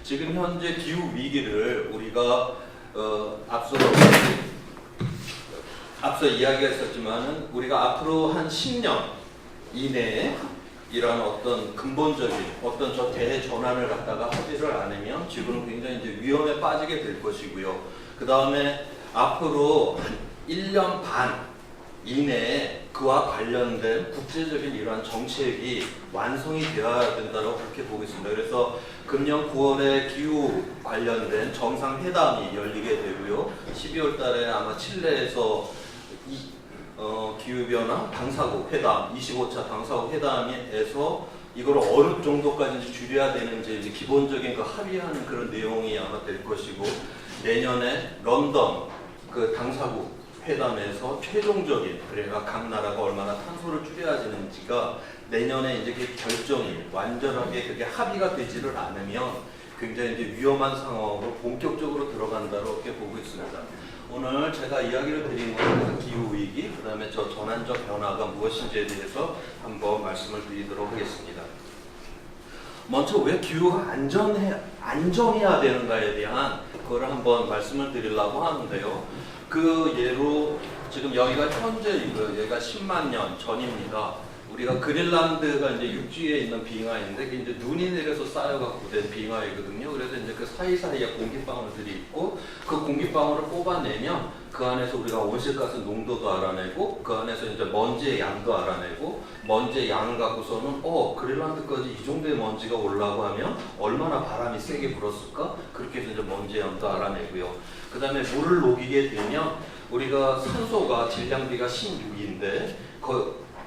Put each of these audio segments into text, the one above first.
지금 현재 기후 위기를 우리가 앞서 이야기했었지만은 우리가 앞으로 한 10년 이내에 이런 어떤 근본적인 어떤 저 대전환을 갖다가 하지를 않으면 지구는 굉장히 이제 위험에 빠지게 될 것이고요. 그 다음에 앞으로 한 1년 반 이내에 그와 관련된 국제적인 이러한 정책이 완성이 되어야 된다고 그렇게 보고 있습니다. 그래서 금년 9월에 기후 관련된 정상회담이 열리게 되고요. 12월 달에 아마 칠레에서 기후변화 당사국 회담, 25차 당사국 회담에서 이걸 어느 정도까지 줄여야 되는지 이제 기본적인 그 합의하는 그런 내용이 아마 될 것이고, 내년에 런던 그 당사국 회담에서 최종적인, 그러니까 각 나라가 얼마나 탄소를 줄여야 되는지가 내년에 이제 그 결정이 완전하게 그게 합의가 되지를 않으면 굉장히 이제 위험한 상황으로 본격적으로 들어간다고 이렇게 보고 있습니다. 오늘 제가 이야기를 드린 것은 기후위기, 그 다음에 저 전환적 변화가 무엇인지에 대해서 한번 말씀을 드리도록 하겠습니다. 먼저 왜 기후가 안정해야 되는가에 대한 그걸 한번 말씀을 드리려고 하는데요. 그 예로 지금 여기가 현재 여기가 10만 년 전입니다. 우리가 그린란드가 이제 육지에 있는 빙하인데 그게 이제 눈이 내려서 쌓여갖고 된 빙하이거든요. 그래서 이제 그 사이사이에 공기방울들이 있고 그 공기방울을 뽑아내면 그 안에서 우리가 온실가스 농도도 알아내고 그 안에서 이제 먼지의 양도 알아내고 먼지의 양을 갖고서는 그린란드까지 이 정도의 먼지가 올라고 하면 얼마나 바람이 세게 불었을까? 그렇게 해서 이제 먼지의 양도 알아내고요. 그 다음에 물을 녹이게 되면 우리가 산소가 질량비가 16인데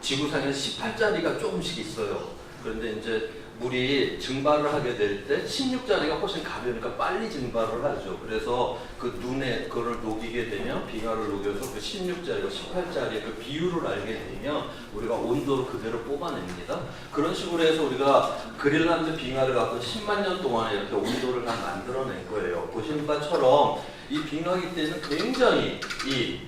지구상에 18짜리가 조금씩 있어요. 그런데 이제 물이 증발을 하게 될 때 16짜리가 훨씬 가벼우니까 빨리 증발을 하죠. 그래서 그 눈에 그걸 녹이게 되면 빙하를 녹여서 그 16짜리와 18짜리의 그 비율을 알게 되면 우리가 온도를 그대로 뽑아냅니다. 그런 식으로 해서 우리가 그린란드 빙하를 갖고 10만 년 동안에 이렇게 온도를 다 만들어낸 거예요. 보시는 것처럼 이 빙하기 때는 굉장히 이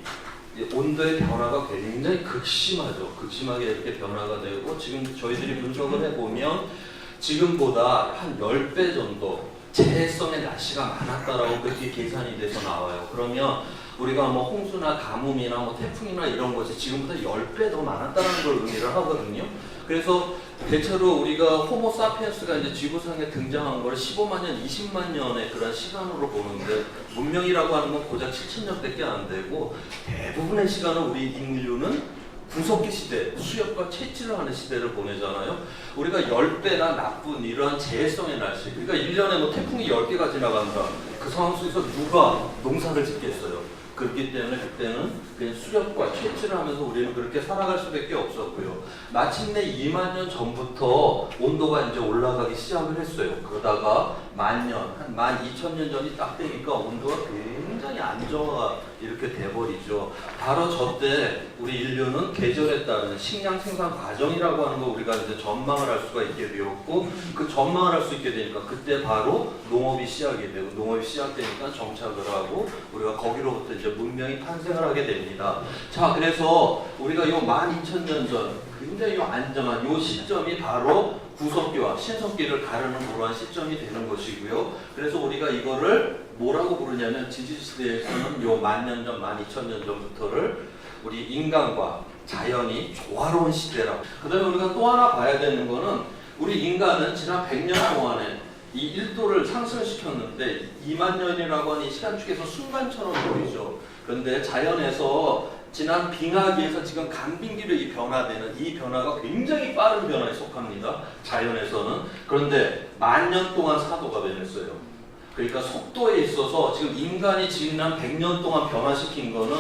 온도의 변화가 굉장히 극심하죠. 극심하게 이렇게 변화가 되고 지금 저희들이 분석을 해보면 지금보다 한 10배 정도 재해성의 날씨가 많았다라고 그렇게 계산이 돼서 나와요. 그러면 우리가 뭐 홍수나 가뭄이나 뭐 태풍이나 이런 것이 지금보다 10배 더 많았다는 걸 의미를 하거든요. 그래서 대체로 우리가 호모 사피엔스가 이제 지구상에 등장한 걸 15만 년, 20만 년의 그런 시간으로 보는데 문명이라고 하는 건 고작 7,000년밖에 안 되고 대부분의 시간을 우리 인류는 구석기 시대, 수렵과 채취를 하는 시대를 보내잖아요. 우리가 10배나 나쁜 이러한 재해성의 날씨, 그러니까 1년에 뭐 태풍이 10개가 지나간다. 그 상황 속에서 누가 농사를 짓겠어요? 그렇기 때문에 그때는 그냥 수렵과 채취를 하면서 우리는 그렇게 살아갈 수밖에 없었고요. 마침내 2만 년 전부터 온도가 이제 올라가기 시작을 했어요. 그러다가 한 12,000년 전이 딱 되니까 온도가 굉장히 안정화가 이렇게 돼버리죠. 바로 저때 우리 인류는 계절에 따른 식량 생산 과정이라고 하는 거 우리가 이제 전망을 할 수가 있게 되었고 그 전망을 할 수 있게 되니까 그때 바로 농업이 시작이 되고 농업이 시작되니까 정착을 하고 우리가 거기로부터 이제 문명이 탄생을 하게 됩니다. 자, 그래서 우리가 요 12,000년 전 굉장히 안정한 요 시점이 바로 구석기와 신석기를 가르는 그러한 시점이 되는 것이고요. 그래서 우리가 이거를 뭐라고 부르냐면 지질시대에서는 요 10,000년 전, 12,000년 전부터를 우리 인간과 자연이 조화로운 시대라고. 그 다음에 우리가 또 하나 봐야 되는 거는 우리 인간은 지난 100년 동안에 이 1도를 상승시켰는데 2만 년이라고 하는 이 시간축에서 순간처럼 보이죠. 그런데 자연에서 지난 빙하기에서 지금 간빙기로 이 변화되는 이 변화가 굉장히 빠른 변화에 속합니다. 자연에서는. 그런데 10,000년 동안 사도가 변했어요. 그러니까 속도에 있어서 지금 인간이 지난 100년 동안 변화시킨 거는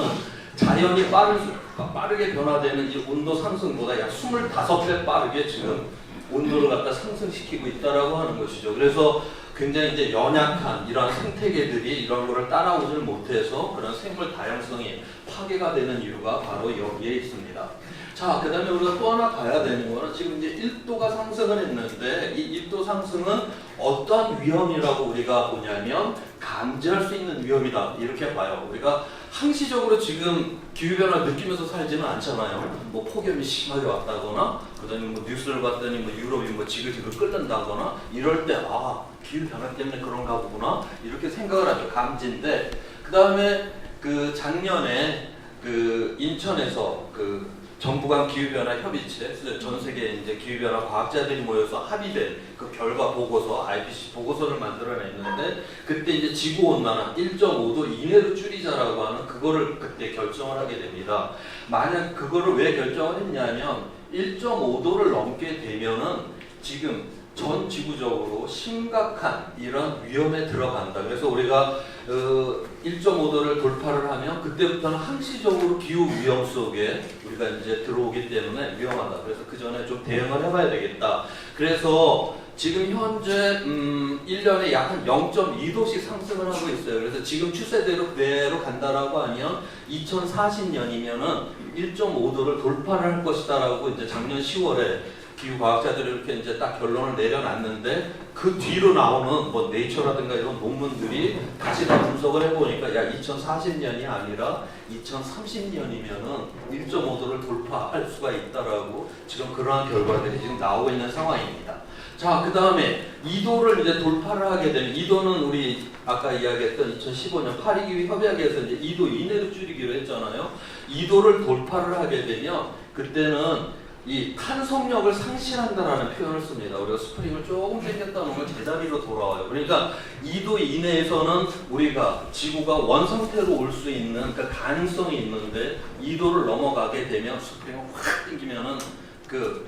자연이 빠르게 변화되는 이 온도 상승보다 약 25배 빠르게 지금 온도를 갖다 상승시키고 있다라고 하는 것이죠. 그래서 굉장히 이제 연약한 이러한 생태계들이 이런 거를 따라오질 못해서 그런 생물 다양성이 파괴가 되는 이유가 바로 여기에 있습니다. 자, 그 다음에 우리가 또 하나 봐야 되는 거는 지금 이제 1도가 상승을 했는데 이 1도 상승은 어떤 위험이라고 우리가 보냐면 감지할 수 있는 위험이다. 이렇게 봐요. 우리가 항시적으로 지금 기후변화를 느끼면서 살지는 않잖아요. 뭐 폭염이 심하게 왔다거나, 그다음에 뭐 뉴스를 봤더니 뭐 유럽이 뭐 지글지글 끓는다거나, 이럴 때, 아, 기후변화 때문에 그런가 보구나, 이렇게 생각을 하죠. 감지인데, 그 다음에 그 작년에 그 인천에서 그 정부 간 기후변화 협의체, 전 세계 이제 기후변화 과학자들이 모여서 합의된 그 결과 보고서, IPCC 보고서를 만들어냈는데, 그때 이제 지구온난화 1.5도 이내로 줄이자라고 하는 그거를 그때 결정을 하게 됩니다. 만약 그거를 왜 결정을 했냐면 1.5도를 넘게 되면은 지금 전 지구적으로 심각한 이런 위험에 들어간다. 그래서 우리가 1.5도를 돌파를 하면 그때부터는 항시적으로 기후 위험 속에 우리가 이제 들어오기 때문에 위험하다. 그래서 그 전에 좀 대응을 해봐야 되겠다. 그래서 지금 현재 1년에 약 한 0.2도씩 상승을 하고 있어요. 그래서 지금 추세대로 그대로 간다라고 하면 2040년이면은 1.5도를 돌파를 할 것이다라고 이제 작년 10월에 기후과학자들이 이렇게 이제 딱 결론을 내려놨는데, 그 뒤로 나오는 뭐 네이처라든가 이런 논문들이 다시 다 분석을 해보니까 야, 2040년이 아니라 2030년이면은 1.5도를 돌파할 수가 있다라고 지금 그러한 결과들이 지금 나오고 있는 상황입니다. 자, 그 다음에 2도를 이제 돌파를 하게 되면, 2도는 우리 아까 이야기했던 2015년 파리기후 협약에서 이제 2도 이내로 줄이기로 했잖아요. 2도를 돌파를 하게 되면 그때는 이 탄성력을 상실한다라는 표현을 씁니다. 우리가 스프링을 조금 당겼다 놓으면 제자리로 돌아와요. 그러니까 2도 이내에서는 우리가 지구가 원상태로 올 수 있는 그 가능성이 있는데, 2도를 넘어가게 되면 스프링을 확 당기면은 그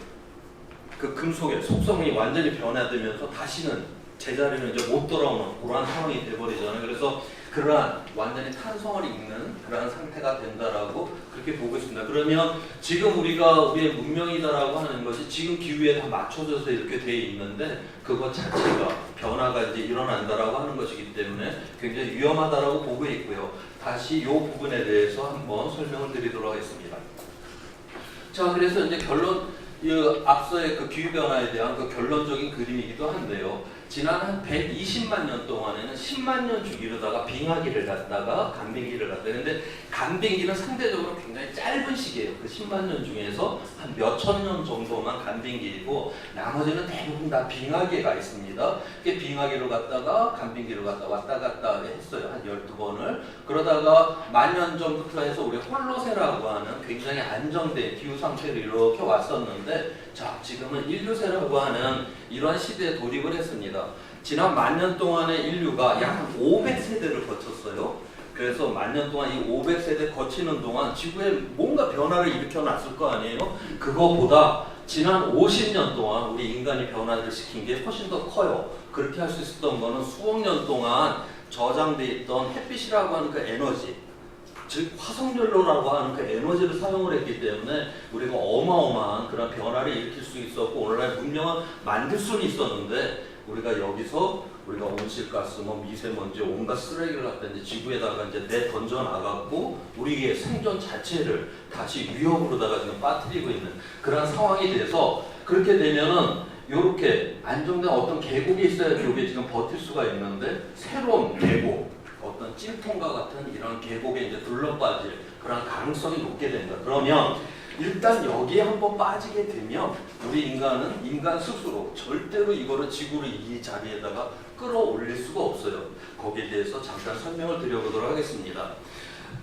금속의 속성이 완전히 변화되면서 다시는 제자리로 이제 못 돌아오는 그러한 상황이 돼버리잖아요. 그래서 그러한 완전히 탄성을 잇는 그러한 상태가 된다라고 그렇게 보고 있습니다. 그러면 지금 우리가 우리의 문명이다라고 하는 것이 지금 기후에 다 맞춰져서 이렇게 돼 있는데, 그것 자체가 변화가 이제 일어난다라고 하는 것이기 때문에 굉장히 위험하다라고 보고 있고요. 다시 이 부분에 대해서 한번 설명을 드리도록 하겠습니다. 자, 그래서 이제 앞서의 그 기후변화에 대한 그 결론적인 그림이기도 한데요. 지난 한 120만 년 동안에는 10만 년 주기로다가 빙하기를 갔다가 간빙기를 갔다. 근데 간빙기는 상대적으로 굉장히 짧은 시기예요. 그 10만 년 중에서 한 몇천 년 정도만 간빙기이고, 나머지는 대부분 다 빙하기가 있습니다. 빙하기로 갔다가 간빙기로 갔다 왔다 갔다 했어요. 한 12번을. 그러다가 10,000년 전부터 해서 우리 홀로세라고 하는 굉장히 안정된 기후 상태로 이렇게 왔었는데, 자, 지금은 인류세라고 하는 이러한 시대에 돌입을 했습니다. 지난 10,000년 동안의 인류가 약 500세대를 거쳤어요. 그래서 10,000년 동안 이 500세대 거치는 동안 지구에 뭔가 변화를 일으켜 놨을 거 아니에요? 그거보다 지난 50년 동안 우리 인간이 변화를 시킨 게 훨씬 더 커요. 그렇게 할 수 있었던 거는 수억 년 동안 저장돼 있던 햇빛이라고 하는 그 에너지, 즉 화석연료라고 하는 그 에너지를 사용을 했기 때문에 우리가 어마어마한 그런 변화를 일으킬 수 있었고, 오늘날 문명을 만들 수는 있었는데, 우리가 여기서 우리가 온실가스, 뭐 미세먼지, 온갖 쓰레기를 갖다 이제 지구에다가 이제 내던져 나갔고, 우리의 생존 자체를 다시 위협으로다가 지금 빠뜨리고 있는 그런 상황이 돼서, 그렇게 되면은 이렇게 안정된 어떤 계곡이 있어야지 이게 지금 버틸 수가 있는데, 새로운 계곡, 어떤 찜통과 같은 이런 계곡에 이제 둘러빠질 그런 가능성이 높게 된다. 그러면 일단 여기에 한번 빠지게 되면 우리 인간 스스로 절대로 이거를 지구를 이 자리에다가 끌어올릴 수가 없어요. 거기에 대해서 잠깐 설명을 드려보도록 하겠습니다.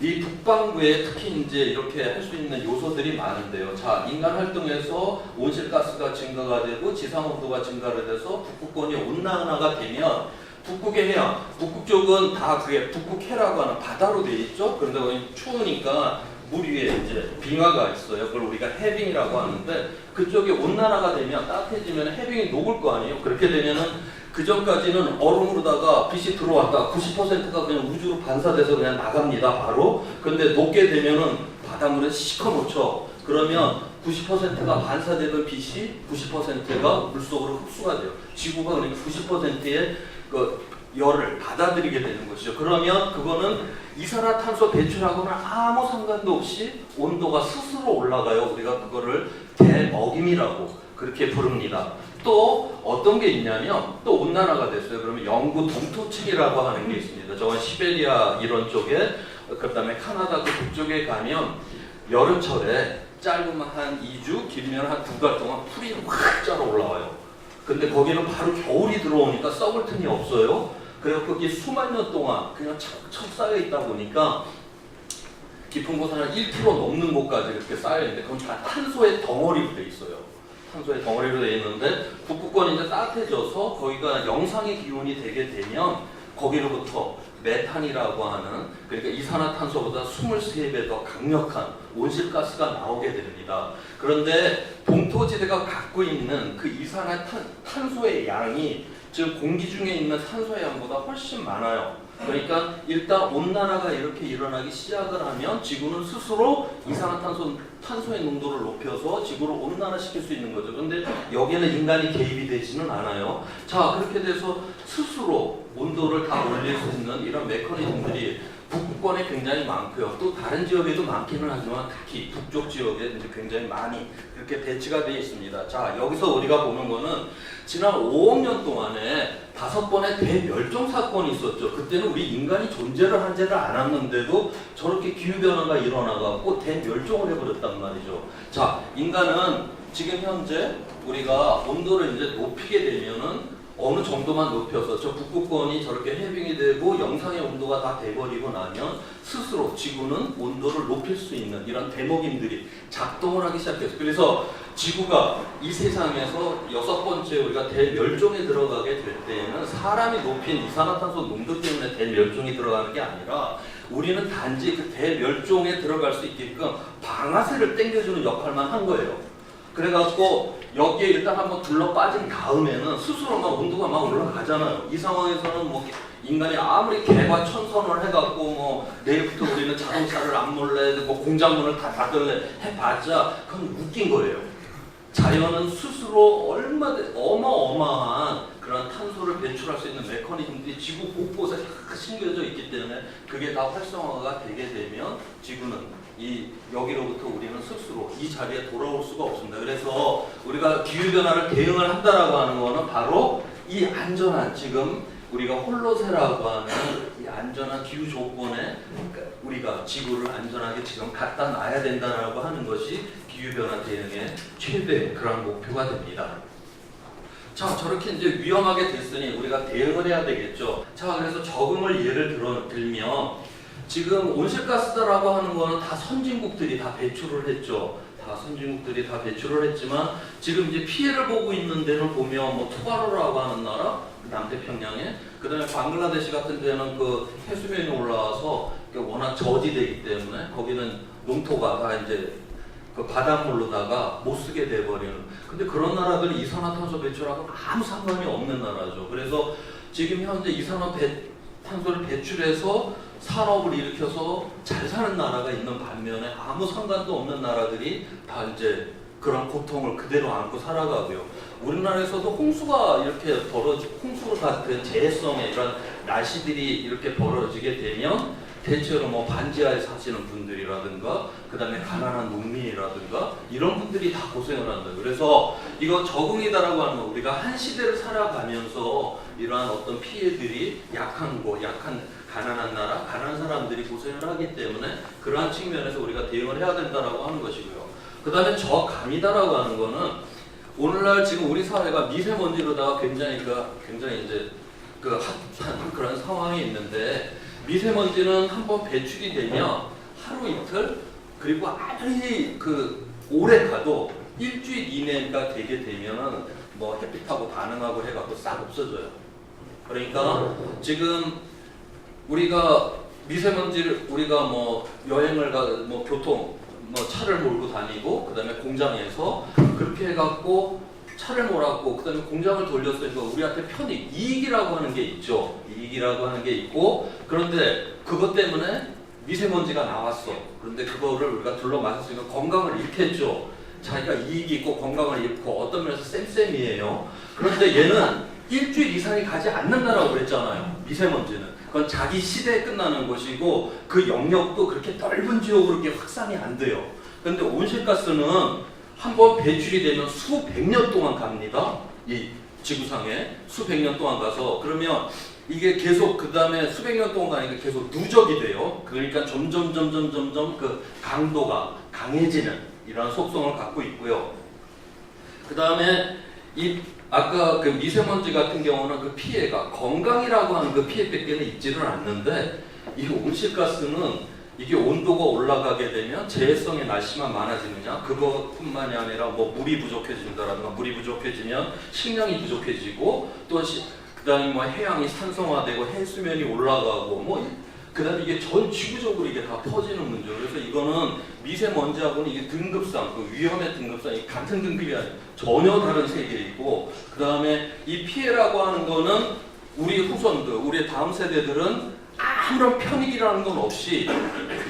이 북반구에 특히 이제 이렇게 할 수 있는 요소들이 많은데요. 자, 인간 활동에서 온실가스가 증가가 되고 지상온도가 증가를 돼서 북극권이 온난화가 되면, 북극의 해양, 북극 쪽은 다 그게 북극해라고 하는 바다로 돼 있죠. 그런데 거기 추우니까 물 위에 이제 빙하가 있어요. 그걸 우리가 해빙이라고 하는데, 그쪽이 온난화가 되면, 따뜻해지면 해빙이 녹을 거 아니에요. 그렇게 되면은 그 전까지는 얼음으로다가 빛이 들어왔다 90%가 그냥 우주로 반사돼서 그냥 나갑니다. 바로. 근데 녹게 되면은 바닷물에 시커멓죠. 그러면 90%가 반사되던 빛이 90%가 물속으로 흡수가 돼요. 지구가 그러니까 90%의 그 열을 받아들이게 되는 것이죠. 그러면 그거는 이산화탄소 배출하고는 아무 상관도 없이 온도가 스스로 올라가요. 우리가 그거를 대먹임이라고 그렇게 부릅니다. 또 어떤 게 있냐면, 또 온난화가 됐어요. 그러면 영구 동토층이라고 하는 게 있습니다. 저건 시베리아 이런 쪽에 그다음에 카나다 그 북쪽에 가면 여름철에 짧으면 한 2주, 길면 한 2달 동안 풀이 확 짜러 올라와요. 근데 거기는 바로 겨울이 들어오니까 썩을 틈이 없어요. 그래서 거기 수만 년 동안 그냥 척척 쌓여 있다 보니까 깊은 곳은 한 1km 넘는 곳까지 이렇게 쌓여 있는데 그건 다 탄소의 덩어리로 돼 있어요. 탄소의 덩어리로 돼 있는데 북극권이 이제 따뜻해져서 거기가 영상의 기온이 되게 되면 거기로부터 메탄이라고 하는, 그러니까 이산화탄소보다 23배 더 강력한 온실가스가 나오게 됩니다. 그런데 동토지대가 갖고 있는 그 이산화탄소의 양이 즉 공기 중에 있는 산소의 양보다 훨씬 많아요. 그러니까 일단 온난화가 이렇게 일어나기 시작을 하면 지구는 스스로 이산화탄소의 농도를 높여서 지구를 온난화시킬 수 있는 거죠. 그런데 여기에는 인간이 개입이 되지는 않아요. 자, 그렇게 돼서 스스로 온도를 다 올릴 수 있는 이런 메커니즘들이 북극권에 굉장히 많고요. 또 다른 지역에도 많기는 하지만 특히 북쪽 지역에 이제 굉장히 많이 그렇게 배치가 되어 있습니다. 자, 여기서 우리가 보는 거는 지난 5억 년 동안에 5번의 대멸종 사건이 있었죠. 그때는 우리 인간이 존재를 하지를 않았는데도 저렇게 기후변화가 일어나갖고 대멸종을 해버렸단 말이죠. 자, 인간은 지금 현재 우리가 온도를 이제 높이게 되면은 어느 정도만 높여서 저 북극권이 저렇게 해빙이 되고 영상의 온도가 다 돼버리고 나면 스스로 지구는 온도를 높일 수 있는 이런 대목임들이 작동을 하기 시작했어요. 그래서 지구가 이 세상에서 6번째 우리가 대멸종에 들어가게 될 때에는 사람이 높인 이산화탄소 농도 때문에 대멸종이 들어가는 게 아니라 우리는 단지 그 대멸종에 들어갈 수 있게끔 방아쇠를 당겨주는 역할만 한 거예요. 그래갖고 여기에 일단 한번 둘러 빠진 다음에는 스스로 막 온도가 막 올라가잖아요. 이 상황에서는 뭐 인간이 아무리 개과천선을 해갖고 뭐 내일부터 우리는 자동차를 안 몰래 뭐 공장문을 다 닫을래 해봤자 그건 웃긴 거예요. 자연은 스스로 어마어마한 그런 탄소를 배출할 수 있는 메커니즘들이 지구 곳곳에 다 심겨져 있기 때문에 그게 다 활성화가 되게 되면 지구는 여기로부터 우리는 스스로 이 자리에 돌아올 수가 없습니다. 그래서 우리가 기후변화를 대응을 한다라고 하는 거는 바로 이 안전한 지금 우리가 홀로세라고 하는 이 안전한 기후 조건에 우리가 지구를 안전하게 지금 갖다 놔야 된다라고 하는 것이 기후변화 대응의 최대 그런 목표가 됩니다. 자, 저렇게 이제 위험하게 됐으니 우리가 대응을 해야 되겠죠. 자, 그래서 적응을 예를 들면 지금 온실가스라고 하는 거는 다 선진국들이 다 배출을 했죠. 다 선진국들이 다 배출을 했지만 지금 이제 피해를 보고 있는 데는 보면 뭐 투바루라고 하는 나라, 남태평양에, 그다음에 방글라데시 같은 데는 그 해수면이 올라와서 워낙 저지되기 때문에 거기는 농토가 다 이제 그 바닷물로다가 못 쓰게 돼버리는. 근데 그런 나라들은 이산화탄소 배출하고 아무 상관이 없는 나라죠. 그래서 지금 현재 이산화탄소를 배출해서 산업을 일으켜서 잘 사는 나라가 있는 반면에 아무 상관도 없는 나라들이 다 이제 그런 고통을 그대로 안고 살아가고요. 우리나라에서도 홍수가 이렇게 홍수 같은 재해성의 이런 날씨들이 이렇게 벌어지게 되면 대체로 뭐 반지하에 사시는 분들이라든가 그 다음에 가난한 농민이라든가 이런 분들이 다 고생을 한다. 그래서 이거 적응이다라고 하는 건 우리가 한 시대를 살아가면서 이러한 어떤 피해들이 약한 가난한 나라, 가난한 사람들이 고생을 하기 때문에 그러한 측면에서 우리가 대응을 해야 된다라고 하는 것이고요. 그 다음에 저감이다라고 하는 거는 오늘날 지금 우리 사회가 미세먼지로다가 굉장히 이제 그 핫한 그런 상황이 있는데 미세먼지는 한번 배출이 되면 하루 이틀 그리고 아무리 오래 가도 일주일 이내가 되게 되면은 뭐 햇빛하고 반응하고 해갖고 싹 없어져요. 그러니까 지금 우리가 미세먼지를 우리가 뭐 여행을 뭐 교통 뭐 차를 몰고 다니고 그다음에 공장에서 그렇게 해갖고 차를 몰았고 그다음에 공장을 돌렸으니까 우리한테 편익 이익이라고 하는 게 있죠. 이익이라고 하는 게 있고 그런데 그것 때문에 미세먼지가 나왔어. 그런데 그거를 우리가 둘러맞았으니까 건강을 잃겠죠. 자기가 이익이 있고 건강을 잃고 어떤 면에서 쌤쌤이에요. 그런데 얘는 일주일 이상이 가지 않는다라고 그랬잖아요. 미세먼지는. 그건 자기 시대에 끝나는 것이고 그 영역도 그렇게 넓은 지역으로 이렇게 확산이 안 돼요. 그런데 온실가스는 한번 배출이 되면 수백 년 동안 갑니다. 이 지구상에 수백 년 동안 가서 그러면 이게 계속 그 다음에 수백 년 동안 가니까 계속 누적이 돼요. 그러니까 점점 그 강도가 강해지는 이런 속성을 갖고 있고요. 그 다음에 이 아까 그 미세먼지 같은 경우는 그 피해가 건강이라고 하는 그 피해밖에는 있지는 않는데 이 온실가스는 이게 온도가 올라가게 되면 재해성의 날씨만 많아지느냐 그것뿐만이 아니라 뭐 물이 부족해진다라든가 물이 부족해지면 식량이 부족해지고 또 그다음에 뭐 해양이 산성화되고 해수면이 올라가고 뭐 그다음에 이게 전 지구적으로 이게 다 퍼지는 문제예요. 그래서 이거는 미세먼지하고는 이게 등급상 그 위험의 등급상이 같은 등급이 아니에요. 전혀 다른 세계이고 그다음에 이 피해라고 하는 거는 우리 후손들, 우리 다음 세대들은 아무런 편익이라는 건 없이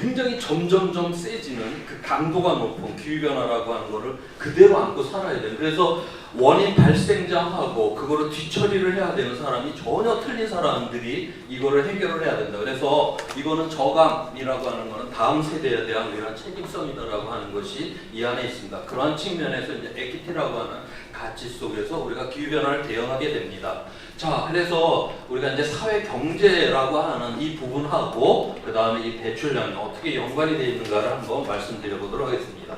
굉장히 점점점 세지는 그 강도가 높은 기후변화라고 하는 거를 그대로 안고 살아야 돼요. 그래서 원인 발생자하고 그거를 뒤처리를 해야 되는 사람이 전혀 틀린 사람들이 이거를 해결을 해야 된다. 그래서 이거는 저감이라고 하는 거는 다음 세대에 대한 이런 책임성이다라고 하는 것이 이 안에 있습니다. 그러한 측면에서 이제 에퀴티라고 하는 가치 속에서 우리가 기후변화를 대응하게 됩니다. 자, 그래서 우리가 이제 사회 경제라고 하는 이 부분하고 그 다음에 이 배출량이 어떻게 연관이 되어 있는가를 한번 말씀드려보도록 하겠습니다.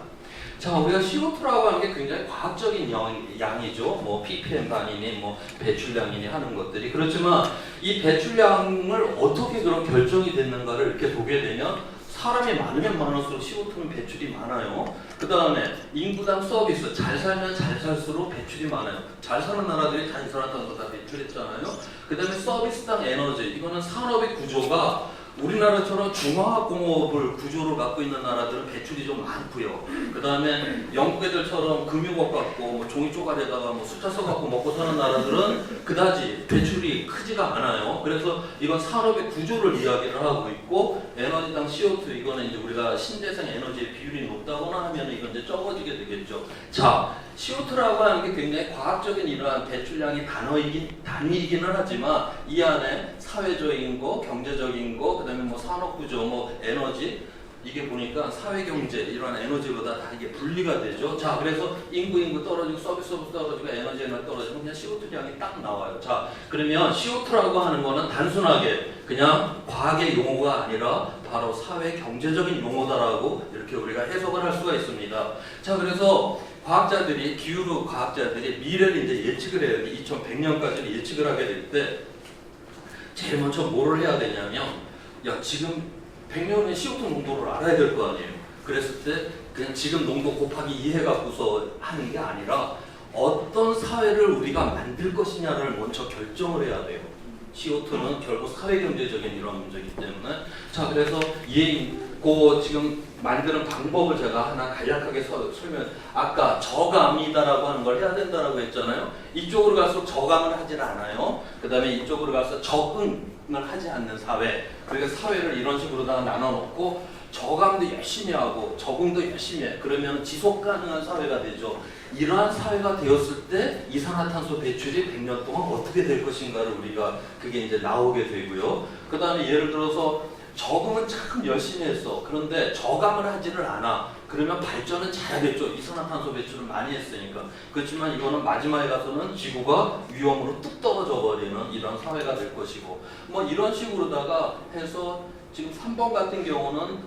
자, 우리가 CO2라고 하는 게 굉장히 과학적인 양이죠. 뭐 ppm 단위니 뭐 배출량이니 하는 것들이 그렇지만 이 배출량을 어떻게 그런 결정이 됐는가를 이렇게 보게 되면 사람이 많으면 많을수록 CO2는 배출이 많아요. 그 다음에 인구당 서비스, 잘 살면 잘 살수록 배출이 많아요. 잘 사는 나라들이 다 이산화탄소 다 배출했잖아요. 그 다음에 서비스당 에너지, 이거는 산업의 구조가 우리나라처럼 중화학공업을 구조를 갖고 있는 나라들은 배출이 좀 많고요. 그 다음에 영국 애들처럼 금융업 갖고 뭐 종이 쪼가리에다가 뭐 숫자 써갖고 먹고 사는 나라들은 그다지 배출이 크지가 않아요. 그래서 이건 산업의 구조를 이야기를 하고 있고 에너지당 CO2 이거는 이제 우리가 신재생 에너지의 비율이 높다거나 하면 이건 이제 적어지게 되겠죠. 자, CO2라고 하는 게 굉장히 과학적인 이러한 배출량이 단위이기는 하지만 이 안에 사회적인 거, 경제적인 거, 그 다음에 뭐 산업구조, 뭐 에너지 이게 보니까 사회경제 이런 에너지보다 다 이게 분리가 되죠. 자, 그래서 인구 떨어지고 서비스 떨어지고 에너지 떨어지고 그냥 CO2량이 딱 나와요. 자, 그러면 CO2라고 하는 거는 단순하게 그냥 과학의 용어가 아니라 바로 사회 경제적인 용어다라고 이렇게 우리가 해석을 할 수가 있습니다. 자, 그래서 과학자들이 기후 과학자들이 미래를 이제 예측을 해야 돼. 2100년까지는 예측을 하게 될 때 제일 먼저 뭐를 해야 되냐면 야 지금 100년의 CO2 농도를 알아야 될 거 아니에요. 그랬을 때 그냥 지금 농도 곱하기 2 해갖고서 하는 게 아니라 어떤 사회를 우리가 만들 것이냐를 먼저 결정을 해야 돼요. CO2는 결국 사회경제적인 이런 문제이기 때문에 자 그래서 그 지금 만드는 방법을 제가 하나 간략하게 설명. 아까 저감이다라고 하는 걸 해야 된다라고 했잖아요. 이쪽으로 갈수록 저감을 하질 않아요. 그 다음에 이쪽으로 가서 적응을 하지 않는 사회. 그러니까 사회를 이런 식으로 다 나눠놓고 저감도 열심히 하고 적응도 열심히 해. 그러면 지속 가능한 사회가 되죠. 이러한 사회가 되었을 때 이산화탄소 배출이 100년 동안 어떻게 될 것인가를 우리가 그게 이제 나오게 되고요. 그 다음에 예를 들어서 적응은 참 열심히 했어. 그런데 저감을 하지를 않아. 그러면 발전은 잘하겠죠. 이산화탄소 배출을 많이 했으니까. 그렇지만 이거는 마지막에 가서는 지구가 위험으로 뚝 떨어져 버리는 이런 사회가 될 것이고 뭐 이런 식으로다가 해서 지금 3번 같은 경우는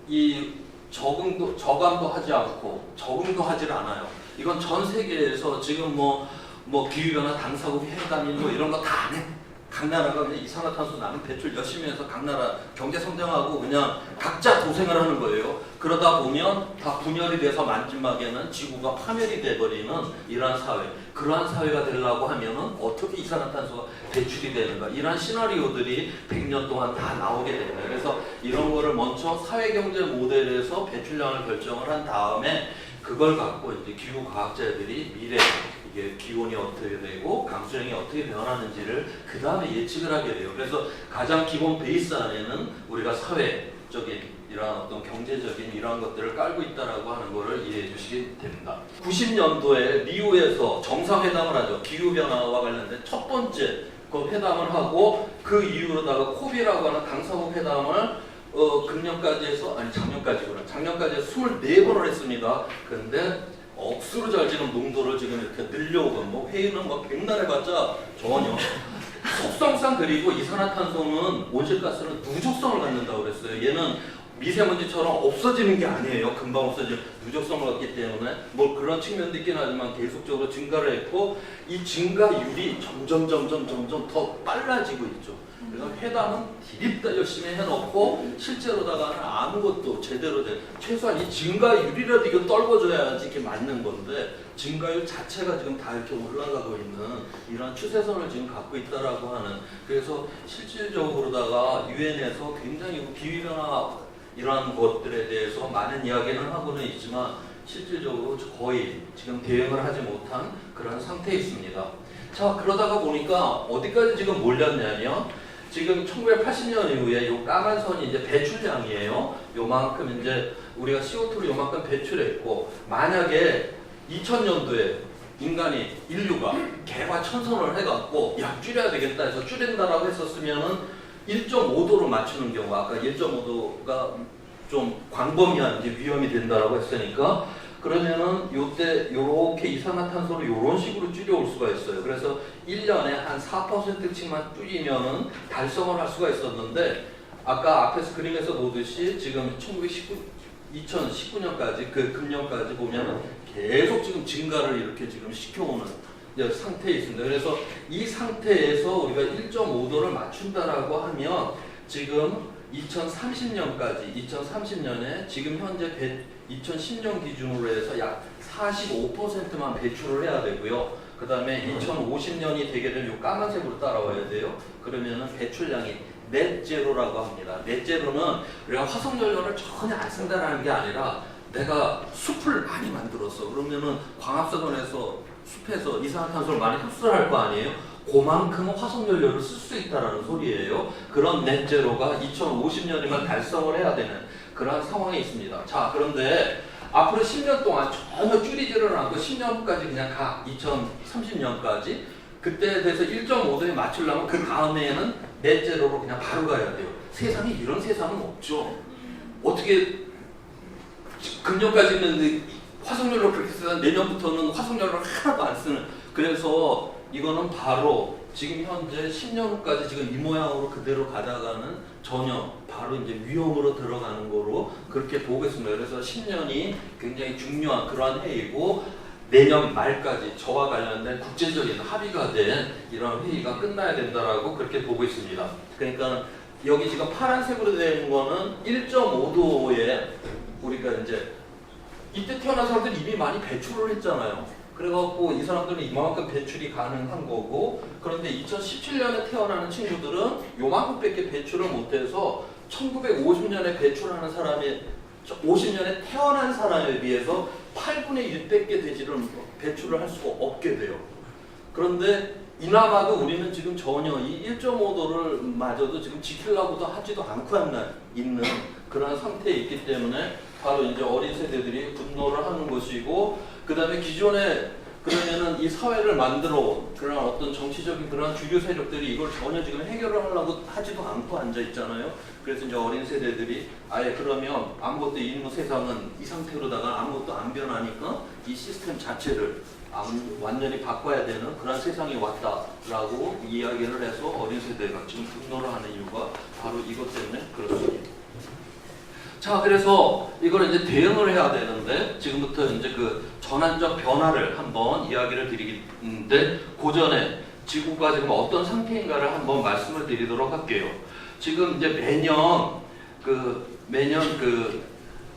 이 저감도 하지 않고 적응도 하질 않아요. 이건 전 세계에서 지금 뭐 기후변화 당사국 회담이 뭐 이런 거 다 안 해. 각 나라가 그냥 이산화탄소 나는 배출 열심히 해서 각 나라 경제 성장하고 그냥 각자 도생을 하는 거예요. 그러다 보면 다 분열이 돼서 마지막에는 지구가 파멸이 돼버리는 이러한 사회. 그러한 사회가 되려고 하면은 어떻게 이산화탄소가 배출이 되는가. 이러한 시나리오들이 100년 동안 다 나오게 됩니다. 그래서 이런 거를 먼저 사회경제 모델에서 배출량을 결정을 한 다음에 그걸 갖고 이제 기후과학자들이 미래 이게 기온이 어떻게 되고 강수량이 어떻게 변하는지를 그 다음에 예측을 하게 돼요. 그래서 가장 기본 베이스 안에는 우리가 사회적인 이러한 어떤 경제적인 이러한 것들을 깔고 있다라고 하는 것을 이해해 주시기 됩니다. 90년도에 리우에서 정상회담을 하죠. 기후변화와 관련된 첫 번째 그 회담을 하고 그 이후로다가 코비라고 하는 당사국 회담을 금년까지 해서 작년까지 해서 24번을 했습니다. 그런데 억수로 잘 지는 농도를 지금 이렇게 늘려오고 뭐 회의는 뭐 100날 해봤자 전혀 속성상 그리고 이산화탄소는 온실가스는 누적성을 갖는다고 그랬어요. 얘는 미세먼지처럼 없어지는 게 아니에요. 금방 없어지는 누적성을 갖기 때문에 뭐 그런 측면도 있긴 하지만 계속적으로 증가를 했고 이 증가율이 점점 더 빨라지고 있죠. 그래서 회담은 디립다 열심히 해놓고 실제로다가는 아무것도 제대로 된 최소한 이 증가율이라도 이거 떨궈줘야지 이게 맞는 건데 증가율 자체가 지금 다 이렇게 올라가고 있는 이런 추세선을 지금 갖고 있다라고 하는 그래서 실질적으로다가 유엔에서 굉장히 기후변화 이러한 것들에 대해서 많은 이야기는 하고는 있지만 실질적으로 거의 지금 대응을 하지 못한 그런 상태에 있습니다. 자 그러다가 보니까 어디까지 지금 몰렸냐면 지금 1980년 이후에 요 까만 선이 이제 배출량이에요. 요만큼 이제 우리가 CO2를 요만큼 배출했고 만약에 2000년도에 인류가 개과천선을 해갖고 야 줄여야 되겠다 해서 줄인다라고 했었으면은 1.5도로 맞추는 경우 아까 1.5도가 좀 광범위한 이제 위험이 된다라고 했으니까 그러면은 요때 요렇게 이산화탄소를 요런 식으로 줄여올 수가 있어요. 그래서 1년에 한 4%씩만 줄이면은 달성을 할 수가 있었는데 아까 앞에서 그림에서 보듯이 지금 2019년까지 그 금년까지 보면은 계속 지금 증가를 이렇게 지금 시켜오는 상태에 있습니다. 그래서 이 상태에서 우리가 1.5도를 맞춘다라고 하면 지금 2030년에 지금 현재 2010년 기준으로 해서 약 45%만 배출을 해야 되고요. 그 다음에 2050년이 되게 되면 요 까만색으로 따라와야 돼요. 그러면은 배출량이 넷제로라고 합니다. 넷제로는 우리가 화석연료를 전혀 안 쓴다라는 게 아니라 내가 숲을 많이 만들었어. 그러면은 광합성원에서 숲에서 이산화탄소를 많이 흡수를 할 거 아니에요? 그만큼 화석연료를 쓸 수 있다는 소리예요. 그런 넷제로가 2050년이면 달성을 해야 되는 그런 상황이 있습니다. 자, 그런데 앞으로 10년 동안 전혀 줄이지를 않고 10년까지 그냥 가 2030년까지 그때에 대해서 1.5도에 맞추려면 그 다음에는 넷제로로 그냥 바로 가야 돼요. 세상에 이런 세상은 없죠. 어떻게 금년까지는 화석연료 그렇게 쓰다 내년부터는 화석연료를 하나도 안 쓰는 그래서 이거는 바로 지금 현재 10년 후까지 지금 이 모양으로 그대로 가다가는 전혀 바로 이제 위험으로 들어가는 거로 그렇게 보겠습니다. 그래서 10년이 굉장히 중요한 그러한 해이고 내년 말까지 저와 관련된 국제적인 합의가 된 이런 회의가 끝나야 된다라고 그렇게 보고 있습니다. 그러니까 여기 지금 파란색으로 되는 거는 1.5도에 우리가 이제 이때 태어난 사람들이 이미 많이 배출을 했잖아요. 그래갖고 이 사람들은 이만큼 배출이 가능한 거고 그런데 2017년에 태어나는 친구들은 요만큼밖에 배출을 못해서 1950년에 배출하는 사람이 50년에 태어난 사람에 비해서 8분의 1밖에 되지를 배출을 할 수가 없게 돼요. 그런데 이나마도 우리는 지금 전혀 이 1.5도를 마저도 지금 지키려고도 하지도 않고 있는 그런 상태에 있기 때문에 바로 이제 어린 세대들이 분노를 하는 것이고 그 다음에 기존에 그러면은 이 사회를 만들어 온 그런 어떤 정치적인 그런 주류 세력들이 이걸 전혀 지금 해결을 하려고 하지도 않고 앉아 있잖아요. 그래서 이제 어린 세대들이 아예 그러면 아무것도 있는 세상은 이 상태로다가 아무것도 안 변하니까 이 시스템 자체를 완전히 바꿔야 되는 그런 세상이 왔다라고 이야기를 해서 어린 세대가 지금 분노를 하는 이유가 바로 이것 때문에 그렇습니다. 자, 그래서 이걸 이제 대응을 해야 되는데 지금부터 이제 그 전환적 변화를 한번 이야기를 드리는데 그 전에 지구가 지금 어떤 상태인가를 한번 말씀을 드리도록 할게요. 지금 이제 매년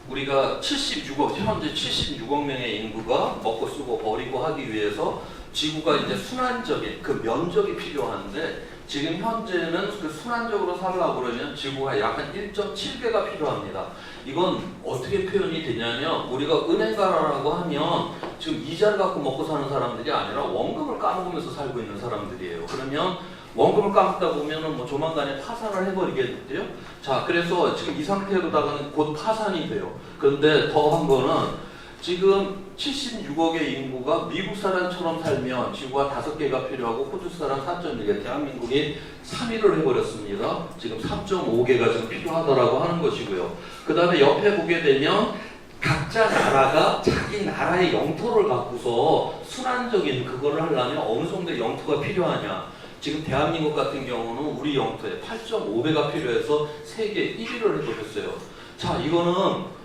우리가 76억 현재 76억 명의 인구가 먹고 쓰고 버리고 하기 위해서 지구가 이제 순환적인 그 면적이 필요한데 지금 현재는 그 순환적으로 살려고 그러면 지구가 약 한 1.7배가 필요합니다. 이건 어떻게 표현이 되냐면 우리가 은행가라고 하면 지금 이자를 갖고 먹고 사는 사람들이 아니라 원금을 까먹으면서 살고 있는 사람들이에요. 그러면 원금을 까먹다 보면은 뭐 조만간에 파산을 해버리겠는데요. 자, 그래서 지금 이 상태로다가는 곧 파산이 돼요. 그런데 더 한 거는 지금 76억의 인구가 미국 사람처럼 살면 지구가 5개가 필요하고 호주 사람 4.1개, 대한민국이 3위를 해버렸습니다. 지금 3.5개가 지금 필요하다라고 하는 것이고요. 그 다음에 옆에 보게 되면 각자 나라가 자기 나라의 영토를 갖고서 순환적인 그거를 하려면 어느 정도의 영토가 필요하냐. 지금 대한민국 같은 경우는 우리 영토에 8.5배가 필요해서 세계 1위를 해버렸어요. 자, 이거는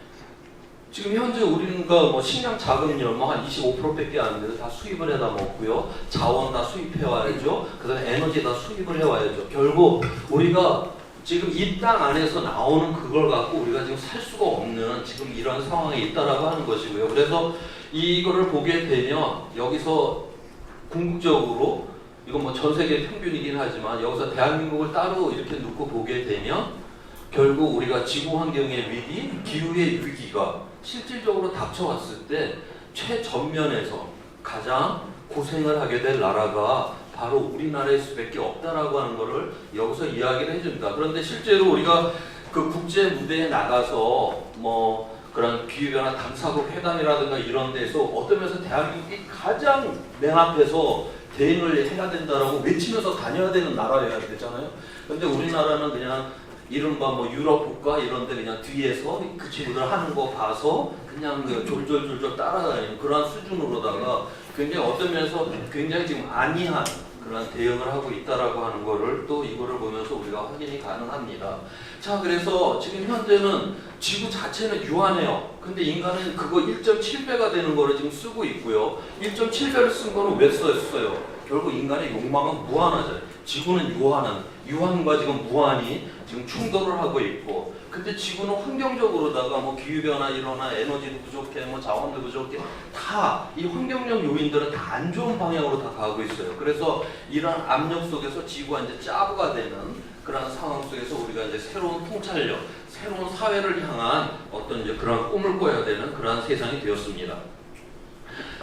지금 현재 우리가 뭐 식량 자금률 뭐 한 25%밖에 안 돼서 다 수입을 해다 먹고요. 자원 다 수입해 와야죠. 그다음에 에너지 다 수입을 해 와야죠. 결국 우리가 지금 이 땅 안에서 나오는 그걸 갖고 우리가 지금 살 수가 없는 지금 이런 상황에 있다라고 하는 것이고요. 그래서 이거를 보게 되면 여기서 궁극적으로 이건 뭐 전 세계 평균이긴 하지만 여기서 대한민국을 따로 이렇게 놓고 보게 되면 결국 우리가 지구 환경의 위기, 기후의 위기가 실질적으로 닥쳐왔을 때 최전면에서 가장 고생을 하게 될 나라가 바로 우리나라일 수밖에 없다라고 하는 것을 여기서 이야기를 해줍니다. 그런데 실제로 우리가 그 국제 무대에 나가서 뭐 그런 기후변화 당사국 회담이라든가 이런 데서 어떤 면에서 대한민국이 가장 맨 앞에서 대응을 해야 된다라고 외치면서 다녀야 되는 나라여야 되잖아요. 근데 우리나라는 그냥 이른바 뭐 유럽 국가 이런 데 그냥 뒤에서 그 친구들 하는 거 봐서 그냥 그 졸졸졸졸 따라다니는 그런 수준으로다가 굉장히 어떤 면에서 굉장히 지금 안이한 그런 대응을 하고 있다라고 하는 거를 또 이거를 보면서 우리가 확인이 가능합니다. 자, 그래서 지금 현재는 지구 자체는 유한해요. 근데 인간은 그거 1.7배가 되는 거를 지금 쓰고 있고요. 1.7배를 쓴 거는 왜 썼어요? 결국 인간의 욕망은 무한하잖아요. 지구는 유한과 지금 무한이 지금 충돌을 하고 있고, 근데 지구는 환경적으로다가 뭐 기후변화 일어나 에너지도 부족해, 뭐 자원도 부족해, 다 이 환경적 요인들은 다 안 좋은 방향으로 다 가고 있어요. 그래서 이런 압력 속에서 지구가 이제 짜부가 되는 그런 상황 속에서 우리가 이제 새로운 통찰력, 새로운 사회를 향한 어떤 이제 그런 꿈을 꿔야 되는 그런 세상이 되었습니다.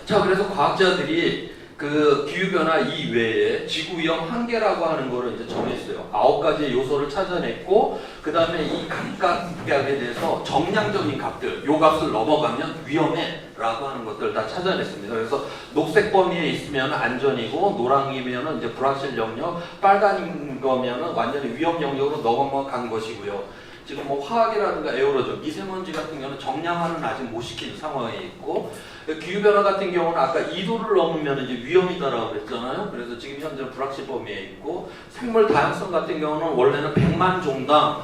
자, 그래서 과학자들이 그 기후변화 이외에 지구위험 한계라고 하는 거를 이제 정했어요. 9가지의 요소를 찾아냈고, 그 다음에 이 각각에 대해서 정량적인 값들, 요 값을 넘어가면 위험해 라고 하는 것들 다 찾아냈습니다. 그래서 녹색 범위에 있으면 안전이고, 노랑이면 이제 불확실 영역, 빨간 거면 완전히 위험 영역으로 넘어간 것이고요. 지금 뭐 화학이라든가 에어로졸, 미세먼지 같은 경우는 정량화는 아직 못 시킨 상황에 있고, 기후변화 같은 경우는 아까 2도를 넘으면 이제 위험이다라고 그랬잖아요. 그래서 지금 현재 불확실 범위에 있고, 생물 다양성 같은 경우는 원래는 100만 종당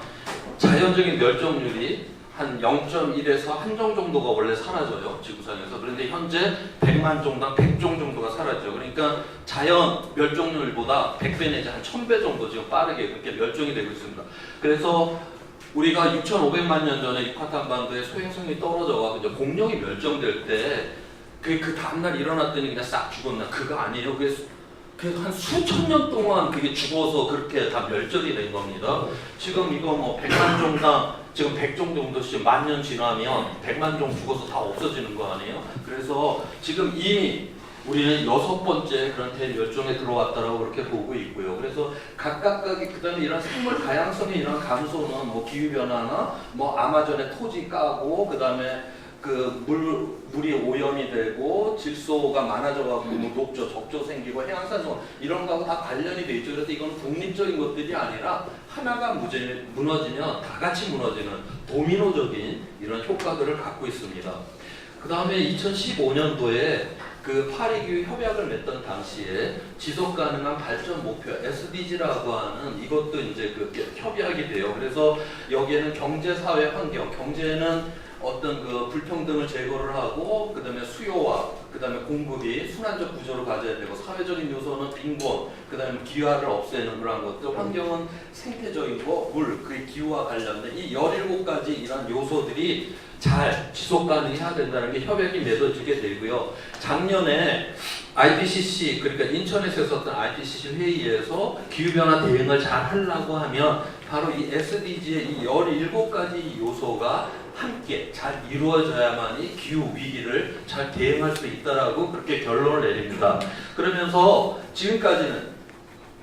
자연적인 멸종률이 한 0.1에서 한정 정도가 원래 사라져요, 지구상에서. 그런데 현재 100만 종당 100종 정도가 사라져요. 그러니까 자연 멸종률보다 100배 내지 한 1000배 정도 지금 빠르게 그렇게 멸종이 되고 있습니다. 그래서 우리가 6,500만 년 전에 유카탄 반도의 소행성이 떨어져가지고 이제 공룡이 멸종될 때 그 다음날 일어났더니 그냥 싹 죽었나? 그거 아니에요. 그래서 한 수천 년 동안 그게 죽어서 그렇게 다 멸절이 된 겁니다. 지금 이거 뭐 100만 종당 지금 100종 정도씩 만 년 지나면 100만 종 죽어서 다 없어지는 거 아니에요? 그래서 지금 이미 우리는 6번째 그런 대멸종에 들어왔다라고 그렇게 보고 있고요. 그래서 각각각이 그다음에 이런 생물 다양성의 이런 감소는 뭐 기후변화나 뭐 아마존의 토지 까고 그다음에 그 물이 오염이 되고 질소가 많아져가지고 뭐 녹조, 적조 생기고 해양산성 이런 거하고 다 관련이 돼 있죠. 그래서 이건 독립적인 것들이 아니라 하나가 무너지면 다 같이 무너지는 도미노적인 이런 효과들을 갖고 있습니다. 그 다음에 2015년도에 그 파리기후 협약을 맺던 당시에 지속 가능한 발전 목표 SDG라고 하는 이것도 이제 그 협약이 돼요. 그래서 여기에는 경제, 사회, 환경, 경제는 어떤 그 불평등을 제거를 하고 그다음에 수요와 그다음에 공급이 순환적 구조를 가져야 되고 사회적인 요소는 빈곤 그다음에 기후를 없애는 그런 것들 환경은 생태적인 거, 물, 그 기후와 관련된 이 17가지 이런 요소들이 잘 지속 가능해야 된다는 게 협약이 맺어지게 되고요. 작년에 IPCC 그러니까 인천에서 있었던 IPCC 회의에서 기후변화 대응을 잘 하려고 하면 바로 이 SDG의 이 17가지 요소가 함께 잘 이루어져야만이 기후 위기를 잘 대응할 수 있다라고 그렇게 결론을 내립니다. 그러면서 지금까지는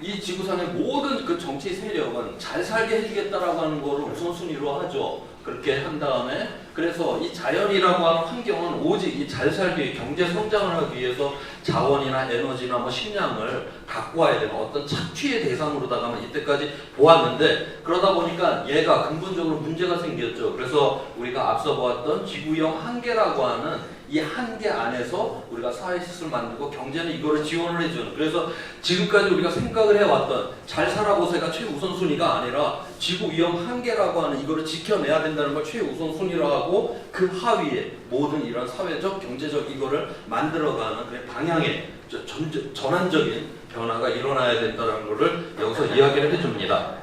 이 지구상의 모든 그 정치 세력은 잘 살게 해주겠다라고 하는 거를 우선순위로 하죠. 그렇게 한 다음에 그래서 이 자연이라고 하는 환경은 오직 이 잘 살기 경제 성장을 하기 위해서 자원이나 에너지나 뭐 식량을 갖고 와야 되는 어떤 착취의 대상으로다가만 이때까지 보았는데 그러다 보니까 얘가 근본적으로 문제가 생겼죠. 그래서 우리가 앞서 보았던 지구형 한계라고 하는 이 한계 안에서 우리가 사회 시스템을 만들고 경제는 이거를 지원을 해주는. 그래서 지금까지 우리가 생각을 해왔던 잘 살아보세요가 최우선순위가 아니라 지구 위험 한계라고 하는 이거를 지켜내야 된다는 걸 최우선순위로 하고 그 하위에 모든 이런 사회적 경제적 이거를 만들어가는 그런 방향의 전환적인 변화가 일어나야 된다는 것을 여기서 이야기를 해줍니다.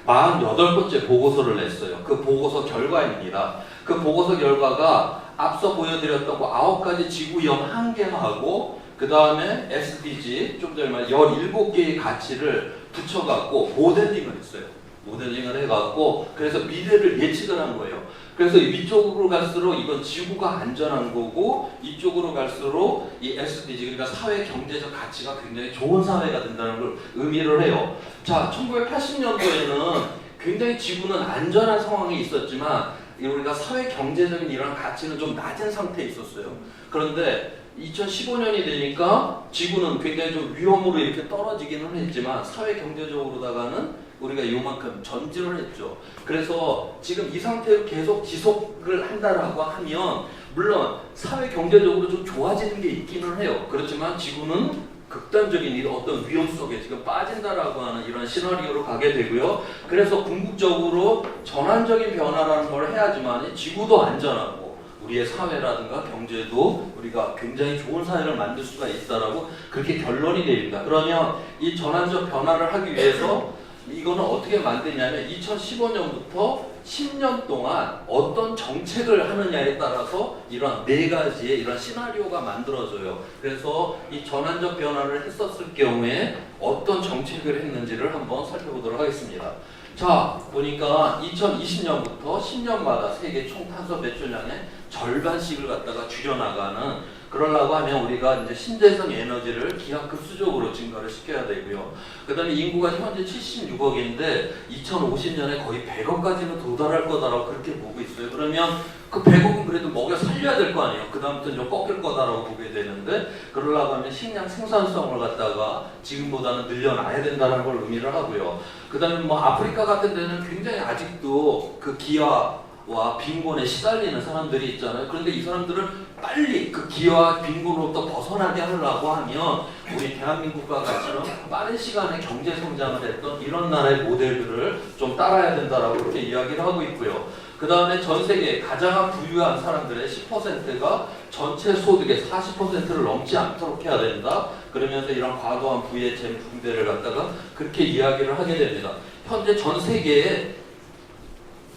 48번째 보고서를 냈어요. 그 보고서 결과입니다. 그 보고서 결과가 앞서 보여드렸던 거 9가지 지구 위험 한계하고 그 다음에 SDG 좀 전에 말 17개의 가치를 붙여갖고 모델링을 했어요. 모델링을 해갖고 그래서 미래를 예측을 한 거예요. 그래서 위쪽으로 갈수록 이건 지구가 안전한 거고 이쪽으로 갈수록 이 SDG 그러니까 사회 경제적 가치가 굉장히 좋은 사회가 된다는 걸 의미를 해요. 자, 1980년도에는 굉장히 지구는 안전한 상황이 있었지만 우리가 사회 경제적인 이런 가치는 좀 낮은 상태에 있었어요. 그런데 2015년이 되니까 지구는 굉장히 좀 위험으로 이렇게 떨어지기는 했지만 사회 경제적으로다가는 우리가 요만큼 전진을 했죠. 그래서 지금 이 상태로 계속 지속을 한다라고 하면 물론 사회 경제적으로 좀 좋아지는 게 있기는 해요. 그렇지만 지구는 극단적인 어떤 위험 속에 지금 빠진다라고 하는 이런 시나리오로 가게 되고요. 그래서 궁극적으로 전환적인 변화라는 걸 해야지만 지구도 안전하고 우리의 사회라든가 경제도 우리가 굉장히 좋은 사회를 만들 수가 있다라고 그렇게 결론이 내립니다. 그러면 이 전환적 변화를 하기 위해서 이거는 어떻게 만드냐면 2015년부터 10년 동안 어떤 정책을 하느냐에 따라서 이런 4가지의 이런 시나리오가 만들어져요. 그래서 이 전환적 변화를 했었을 경우에 어떤 정책을 했는지를 한번 살펴보도록 하겠습니다. 자, 보니까 2020년부터 10년마다 세계 총 탄소 배출량의 절반씩을 갖다가 줄여나가는 그러려고 하면 우리가 이제 신재생 에너지를 기하급수적으로 증가를 시켜야 되고요. 그 다음에 인구가 현재 76억인데 2050년에 거의 100억까지는 도달할 거다라고 그렇게 보고 있어요. 그러면 그 100억은 그래도 먹여 살려야 될 거 아니에요. 그 다음부터 좀 꺾일 거다라고 보게 되는데 그러려고 하면 식량 생산성을 갖다가 지금보다는 늘려놔야 된다는 걸 의미를 하고요. 그 다음에 뭐 아프리카 같은 데는 굉장히 아직도 그 기아와 빈곤에 시달리는 사람들이 있잖아요. 그런데 이 사람들은 빨리 그 기아와 빈곤으로부터 벗어나게 하려고 하면 우리 대한민국과 같이는 빠른 시간에 경제 성장을 했던 이런 나라의 모델들을 좀 따라야 된다라고 그렇게 이야기를 하고 있고요. 그 다음에 전 세계 가장 부유한 사람들의 10%가 전체 소득의 40%를 넘지 않도록 해야 된다. 그러면서 이런 과도한 부의 재분배를 갖다가 그렇게 이야기를 하게 됩니다. 현재 전 세계에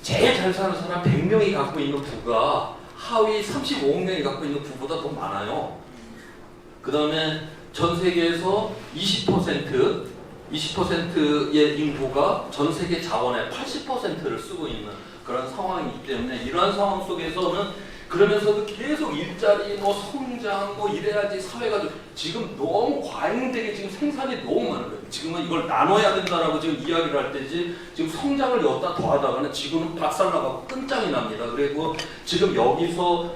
제일 잘 사는 사람 100명이 갖고 있는 부가 하위 35억 명이 갖고 있는 부보다 더 많아요. 그 다음에 전 세계에서 20%의 인구가 전 세계 자원의 80%를 쓰고 있는 그런 상황이기 때문에 이러한 상황 속에서는 그러면서도 계속 일자리, 뭐 성장, 뭐 이래야지 사회가 좀 지금 너무 과잉되게 지금 생산이 너무 많은 거예요. 지금은 이걸 나눠야 된다라고 지금 이야기를 할 때지 지금 성장을 여기다 더하다가는 지금은 박살나가고 끝장이 납니다. 그리고 지금 여기서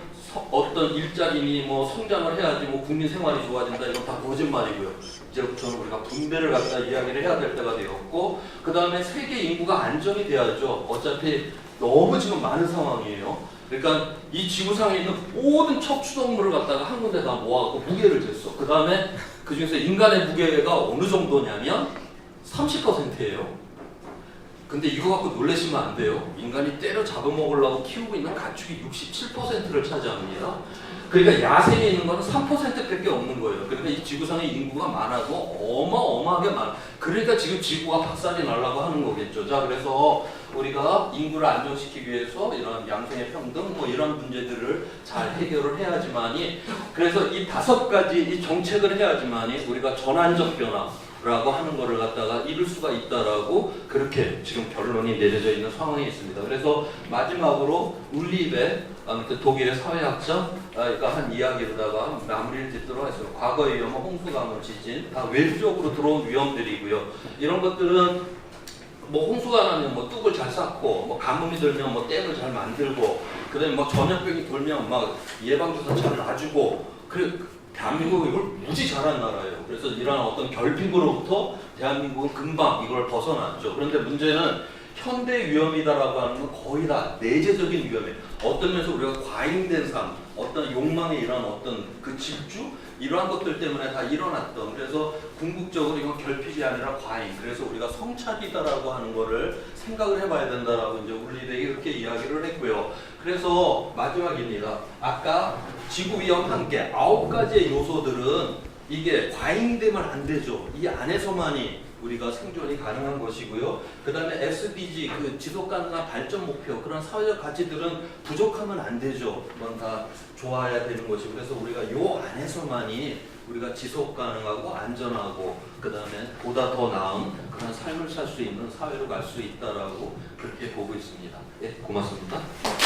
어떤 일자리니 뭐 성장을 해야지 뭐 국민 생활이 좋아진다 이건 다 거짓말이고요. 이제부터는 우리가 분배를 갖다 이야기를 해야 될 때가 되었고 그 다음에 세계 인구가 안정이 돼야죠. 어차피 너무 지금 많은 상황이에요. 그러니까 이 지구상에 있는 모든 척추동물을 갖다가 한 군데 다 모아갖고 무게를 쟀어. 그 다음에 그 중에서 인간의 무게가 어느 정도냐면 30%예요. 근데 이거 갖고 놀라시면 안 돼요. 인간이 때려 잡아먹으려고 키우고 있는 가축이 67%를 차지합니다. 그러니까 야생에 있는 거는 3%밖에 없는 거예요. 그러니까 이 지구상의 인구가 많아도 어마어마하게 많아. 그러니까 지금 지구가 박살이 나려고 하는 거겠죠. 자, 그래서 우리가 인구를 안정시키기 위해서 이런 양성의 평등 뭐 이런 문제들을 잘 해결을 해야지만이 그래서 이 5가지 이 정책을 해야지만이 우리가 전환적 변화라고 하는 거를 갖다가 이룰 수가 있다라고 그렇게 지금 결론이 내려져 있는 상황이 있습니다. 그래서 마지막으로 울리베 아무튼 독일의 사회학자가 한 이야기로다가 마무리를 짓도록 하겠습니다. 과거의 위험은 홍수, 가뭄, 지진 다 외부적으로 들어온 위험들이고요. 이런 것들은 뭐 홍수가 나면 뭐 뚝을 잘 쌓고 뭐 가뭄이 들면 뭐 댐을 잘 만들고 그다음에 뭐 전염병이 돌면 막 예방주사 잘 놔주고 그래 대한민국은 이걸 무지 잘한 나라예요. 그래서 이런 어떤 결핍으로부터 대한민국은 금방 이걸 벗어났죠. 그런데 문제는 현대 위험이다라고 하는 건 거의 다 내재적인 위험이에요. 어떤 면에서 우리가 과잉된 삶, 어떤 욕망에 이런 어떤 그 질주 이러한 것들 때문에 다 일어났던, 그래서 궁극적으로 이건 결핍이 아니라 과잉, 그래서 우리가 성찰이다라고 하는 거를 생각을 해봐야 된다라고 이제 우리들에게 이렇게 이야기를 했고요. 그래서 마지막입니다. 아까 지구 위험 한계 9가지의 요소들은 이게 과잉되면 안 되죠. 이 안에서만이 우리가 생존이 가능한 것이고요. 그 다음에 SDG, 그 지속가능한 발전 목표, 그런 사회적 가치들은 부족하면 안 되죠. 그건 다 좋아야 되는 것이고, 그래서 우리가 요 안에서만이 우리가 지속 가능하고 안전하고 그 다음에 보다 더 나은 그런 삶을 살 수 있는 사회로 갈 수 있다라고 그렇게 보고 있습니다. 예, 고맙습니다.